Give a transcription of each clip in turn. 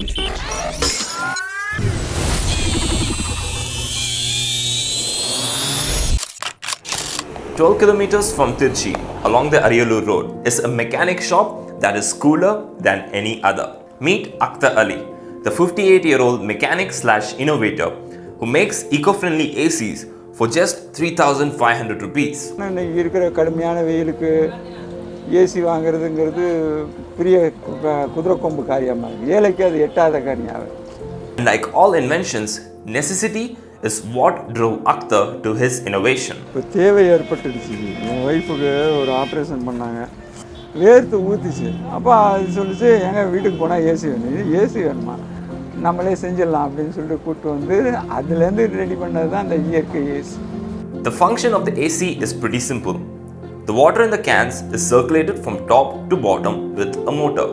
"12 kilometers from Tirchi, along the Ariyalur Road, is a mechanic shop that is cooler than any other. Meet Akthar Ali, the 58-year-old mechanic/innovator who makes eco-friendly ACs for just 3,500 rupees. இன்னைக்கு இருக்கிற கடுமையான வெயிலுக்கு AC வாங்குறதுங்கிறது பெரிய குதிரை கொம்பு காரியமாக ஏழைக்கு அது எட்டாத காரியம். Like all inventions, necessity is what drove Akthar to his innovation. இப்போ தேவை ஏற்பட்டுடுச்சு. என் ஒய்ஃபுக்கு ஒரு ஆப்ரேஷன் பண்ணாங்க, வேர்த்து ஊற்றிச்சு. அப்போ அது சொல்லிச்சு, எங்கள் வீட்டுக்கு போனால் ஏசி வேணும், ஏசி வேணுமா, நம்மளே செஞ்சிடலாம் அப்படின்னு சொல்லிட்டு கூப்பிட்டு வந்து அதுலேருந்து ரெடி பண்ணது தான் அந்த இயற்கை AC. The function of the AC is pretty simple. The water in the cans is circulated from top to bottom with a motor.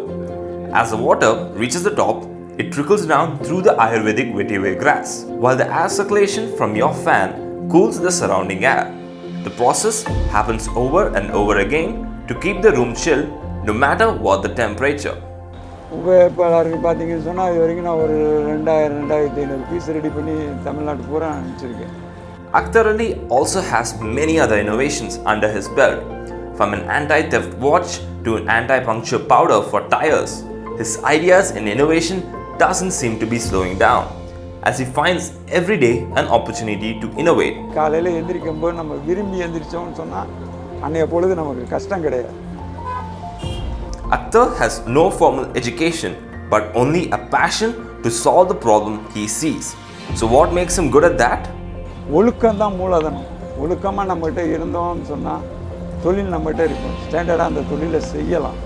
As the water reaches the top, it trickles down through the Ayurvedic vetiver grass, while the air circulation from your fan cools the surrounding air. The process happens over and over again to keep the room chill no matter what the temperature. இப்போ எல்லாருக்கும் பார்த்தீங்கன்னு சொன்னால் இது வரைக்கும் நான் ஒரு 2,000-2,500 piece ready பண்ணி தமிழ்நாட்டு பூரா அனுப்பிச்சிருக்கேன். Akthar Ali also has many other innovations under his belt, from an anti-theft watch to an anti-puncture powder for tires. His ideas and innovation doesn't seem to be slowing down, as he finds every day an opportunity to innovate. காலையில் எந்திரிக்கும் போது நம்ம விரும்பி எந்திரிச்சோம்னு சொன்னால் அன்றைய பொழுது நமக்கு கஷ்டம் கிடையாது. Akthar has no formal education, but only a passion to solve the problem he sees. So what makes him good at that? ஒழுக்கம்தான் மூலதனம். ஒழுக்கமாக நம்மகிட்ட இருந்தோம்னு சொன்னால் தொழில் நம்மகிட்ட இருக்கும், ஸ்டாண்டர்டாக அந்த தொழிலை செய்யலாம்.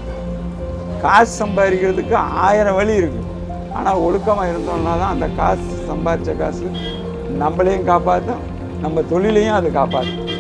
காசு சம்பாதிக்கிறதுக்கு 1000 வழி இருக்குது, ஆனால் ஒழுக்கமாக இருந்தோம்னா தான் அந்த காசு சம்பாதிச்ச காசு நம்மளையும் காப்பாற்றும், நம்ம தொழிலையும் அது காப்பாற்றும்.